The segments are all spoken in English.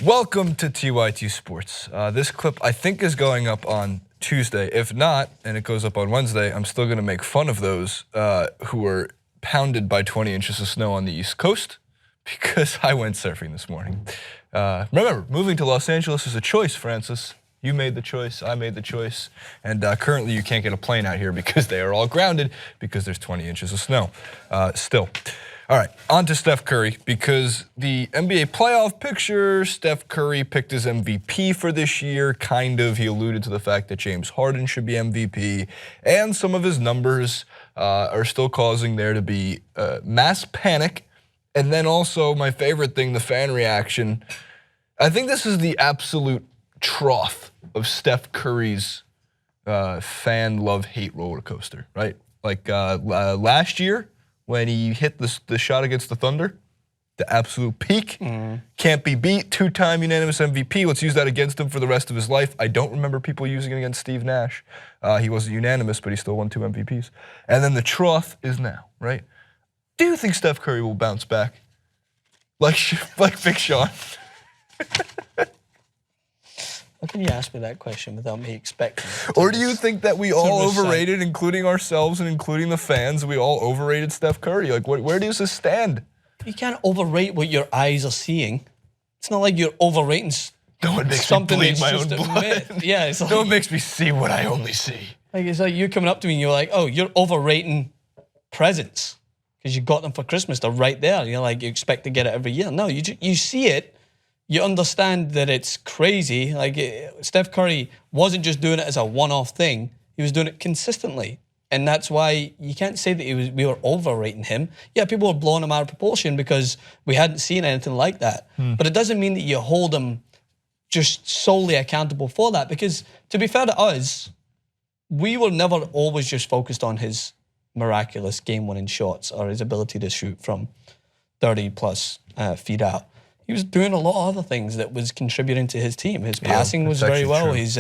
Welcome to TYT Sports. This clip, I think, is going up on Tuesday. If not, and it goes up on Wednesday, I'm still going to make fun of those who were pounded by 20 inches of snow on the East Coast because I went surfing this morning. Remember, moving to Los Angeles is a choice, Francis. You made the choice, I made the choice, and currently you can't get a plane out here because they are all grounded because there's 20 inches of snow still. All right, on to Steph Curry, because the NBA playoff picture, Steph Curry picked his MVP for this year, kind of. He alluded to the fact that James Harden should be MVP, and some of his numbers are still causing there to be mass panic. And then also, my favorite thing, the fan reaction. I think this is the absolute trough of Steph Curry's fan love-hate roller coaster, right? Like last year, when he hit the shot against the Thunder, the absolute peak, can't be beat, two-time unanimous MVP. Let's use that against him for the rest of his life. I don't remember people using it against Steve Nash. He wasn't unanimous, but he still won 2 MVPs. And then the trough is now, right? Do you think Steph Curry will bounce back? Like Big Sean? How can you ask me that question without me expecting it? Or do you think that we all overrated, including ourselves and including the fans, we all overrated Steph Curry? Like, where does this stand? You can't overrate what your eyes are seeing. It's not like you're overrating something that's my just own a blood. myth. Yeah, it's like, No one makes me see what I only see. Like it's like you coming up to me and you're like, oh, you're overrating presents because you got them for Christmas. They're right there. You're like, you expect to get it every year. No, you see it. You understand that it's crazy. Like Steph Curry wasn't just doing it as a one-off thing. He was doing it consistently. And that's why you can't say that we were overrating him. Yeah, people were blowing him out of proportion because we hadn't seen anything like that. But it doesn't mean that you hold him just solely accountable for that, because to be fair to us, we were never always just focused on his miraculous game-winning shots or his ability to shoot from 30-plus feet out. He was doing a lot of other things that was contributing to his team. His passing was very well. His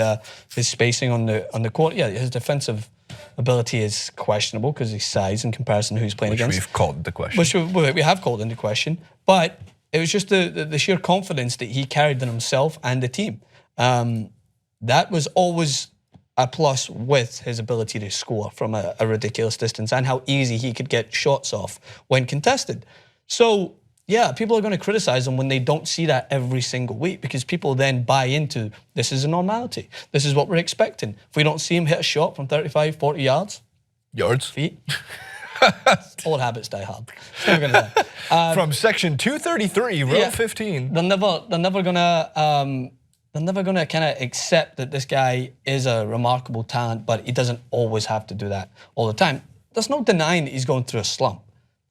spacing on the court. Yeah, his defensive ability is questionable because his size in comparison to who he's playing against. Which we've called into question. Which we have called into question. But it was just the sheer confidence that he carried in himself and the team. That was always a plus with his ability to score from a ridiculous distance and how easy he could get shots off when contested. So, yeah, people are going to criticize him when they don't see that every single week, because people then buy into this is a normality. This is what we're expecting. If we don't see him hit a shot from 35, 40 yards. Feet. Old habits die hard. It's never gonna die. From section 233, row 15. They're never gonna kind of accept that this guy is a remarkable talent, but he doesn't always have to do that all the time. There's no denying that he's going through a slump.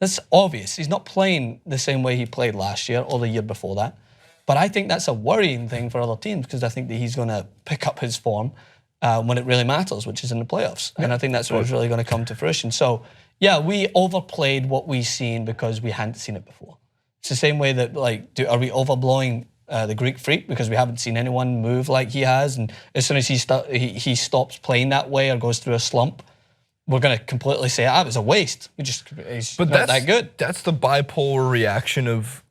That's obvious. He's not playing the same way he played last year or the year before that. But I think that's a worrying thing for other teams, because I think that he's going to pick up his form when it really matters, which is in the playoffs. And I think that's what's really going to come to fruition. So, yeah, we overplayed what we've seen because we hadn't seen it before. It's the same way that, like, are we overblowing the Greek Freak because we haven't seen anyone move like he has? And as soon as he stops playing that way or goes through a slump, we're going to completely say, it was a waste. He's not that good. That's the bipolar reaction of,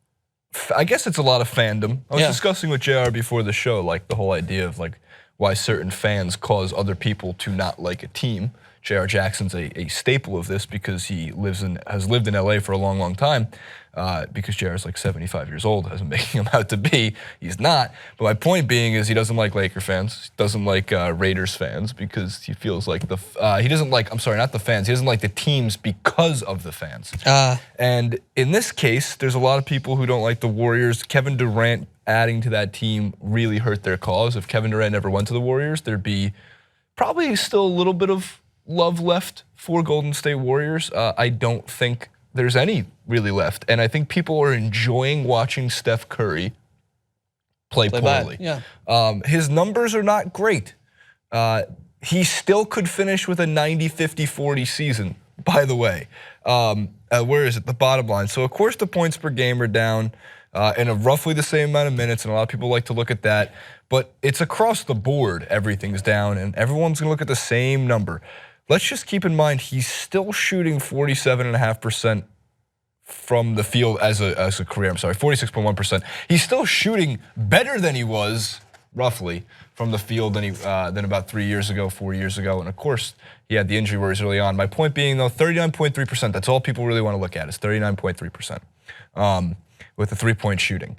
I guess it's a lot of fandom. I was discussing with JR before the show, like the whole idea of like why certain fans cause other people to not like a team. J.R. Jackson's a staple of this because he has lived in LA for a long, long time. Because J.R.'s like 75 years old, hasn't making him out to be. He's not. But my point being is he doesn't like Laker fans. He doesn't like Raiders fans because he feels like he doesn't like, I'm sorry, not the fans. He doesn't like the teams because of the fans. And in this case, there's a lot of people who don't like the Warriors. Kevin Durant adding to that team really hurt their cause. If Kevin Durant never went to the Warriors, there'd be probably still a little bit of love left for Golden State Warriors. I don't think there's any really left. And I think people are enjoying watching Steph Curry play poorly. His numbers are not great. He still could finish with a 90, 50, 40 season, by the way. Where is it? The bottom line. So, of course, the points per game are down in roughly the same amount of minutes, and a lot of people like to look at that. But it's across the board, everything's down, and everyone's going to look at the same number. Let's just keep in mind he's still shooting 47.5% from the field as a career. I'm sorry, 46.1%. He's still shooting better than he was roughly from the field than about 3 years ago, 4 years ago, and of course he had the injury worries early on. My point being though, 39.3%. That's all people really want to look at is 39.3% with the 3-point shooting.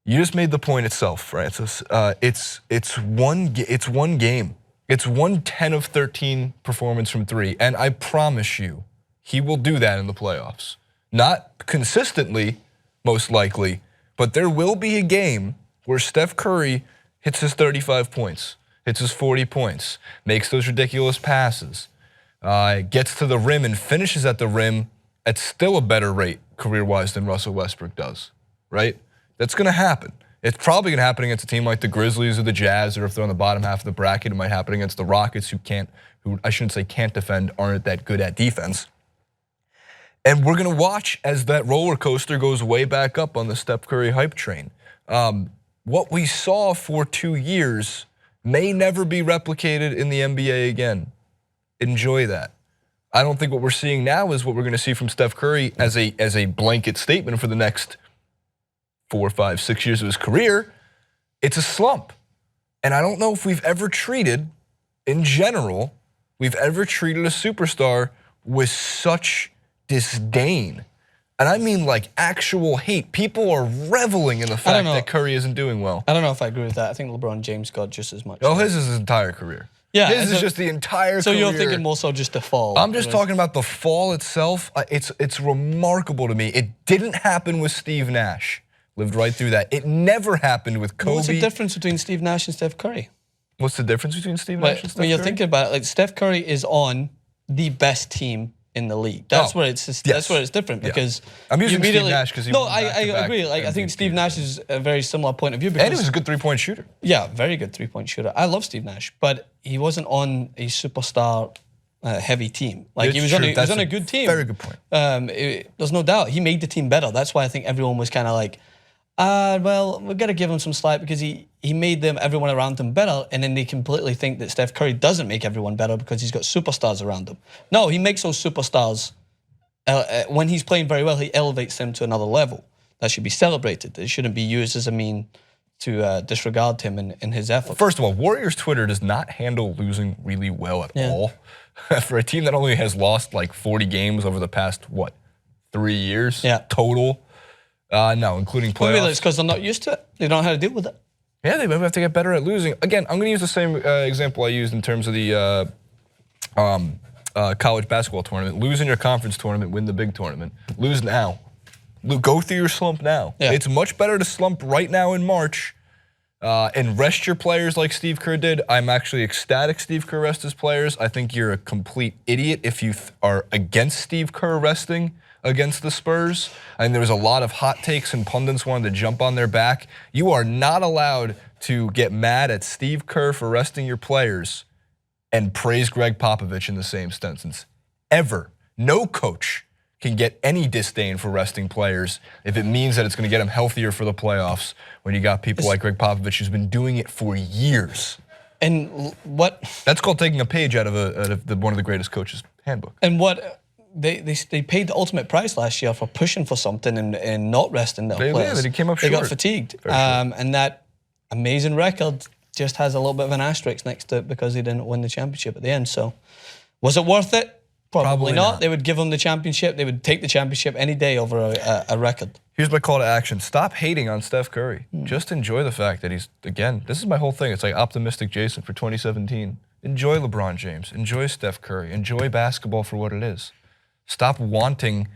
You just made the point itself, Francis. It's one game. It's 10 of 13 performance from 3, and I promise you, he will do that in the playoffs. Not consistently, most likely, but there will be a game where Steph Curry hits his 35 points, hits his 40 points, makes those ridiculous passes, gets to the rim and finishes at the rim at still a better rate career-wise than Russell Westbrook does, right? That's gonna happen. It's probably gonna happen against a team like the Grizzlies or the Jazz, or if they're on the bottom half of the bracket, it might happen against the Rockets who I shouldn't say can't defend, aren't that good at defense. And we're gonna watch as that roller coaster goes way back up on the Steph Curry hype train. What we saw for 2 years may never be replicated in the NBA again. Enjoy that. I don't think what we're seeing now is what we're gonna see from Steph Curry as a blanket statement for the next 4, 5, 6 years of his career. It's a slump. And I don't know if we've ever treated, in general, a superstar with such disdain. And I mean like actual hate. People are reveling in the fact that Curry isn't doing well. I don't know if I agree with that. I think LeBron James got just as much. Oh, his is his entire career. Yeah, his is just the entire career. So you're thinking more so just the fall. I'm just talking about the fall itself. It's remarkable to me. It didn't happen with Steve Nash. Lived right through that. It never happened with Kobe. What's the difference between Steve Nash and Steph Curry? What's the difference between Steve Nash and Steph Curry? When you're thinking about it, like Steph Curry is on the best team in the league. That's where it's that's where it's different because I'm using Steve Nash because I agree. Like I think Steve Nash is a very similar point of view because and he was a good 3-point shooter. Yeah, very good 3-point shooter. I love Steve Nash, but he wasn't on a superstar heavy team. Like he was on a good team. Very good point. There's no doubt he made the team better. That's why I think everyone was kind of like, well, we've got to give him some slack because he made everyone around him better, and then they completely think that Steph Curry doesn't make everyone better because he's got superstars around him. No, he makes those superstars, when he's playing very well, he elevates them to another level. That should be celebrated. It shouldn't be used as a mean to disregard him in his effort. First of all, Warriors Twitter does not handle losing really well at all. For a team that only has lost like 40 games over the past, 3 years total? No, including playoffs. Maybe that's because they're not used to it. They don't know how to deal with it. Yeah, they maybe have to get better at losing. Again, I'm going to use the same example I used in terms of the college basketball tournament. Lose in your conference tournament, win the big tournament. Lose now. Go through your slump now. Yeah. It's much better to slump right now in March and rest your players like Steve Kerr did. I'm actually ecstatic Steve Kerr rests his players. I think you're a complete idiot if you are against Steve Kerr resting against the Spurs. And there was a lot of hot takes and pundits wanted to jump on their back. You are not allowed to get mad at Steve Kerr for resting your players and praise Greg Popovich in the same sentence. Ever. No coach can get any disdain for resting players if it means that it's going to get them healthier for the playoffs when you got people like Greg Popovich who's been doing it for years. And what? That's called taking a page out of one of the greatest coaches' handbook. And what? They paid the ultimate price last year for pushing for something and not resting their players. They came up short. They got fatigued. And that amazing record just has a little bit of an asterisk next to it because they didn't win the championship at the end. So was it worth it? Probably not. They would give them the championship. They would take the championship any day over a record. Here's my call to action. Stop hating on Steph Curry. Just enjoy the fact that he's, again, this is my whole thing. It's like optimistic Jason for 2017. Enjoy LeBron James. Enjoy Steph Curry. Enjoy basketball for what it is. Stop wanting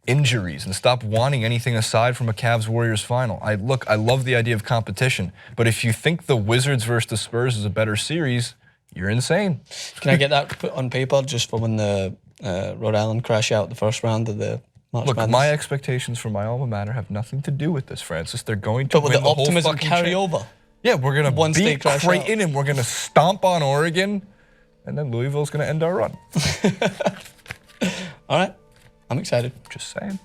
injuries and stop wanting anything aside from a Cavs-Warriors final. I love the idea of competition, but if you think the Wizards versus the Spurs is a better series, you're insane. Can I get that put on paper just for when the Rhode Island crash out the first round of the March Madness? My expectations for my alma mater have nothing to do with this, Francis. They're going to win the whole fucking optimism carry over. Yeah, we're going to beat Creighton and we're going to stomp on Oregon, and then Louisville's going to end our run. All right, I'm excited. Just saying.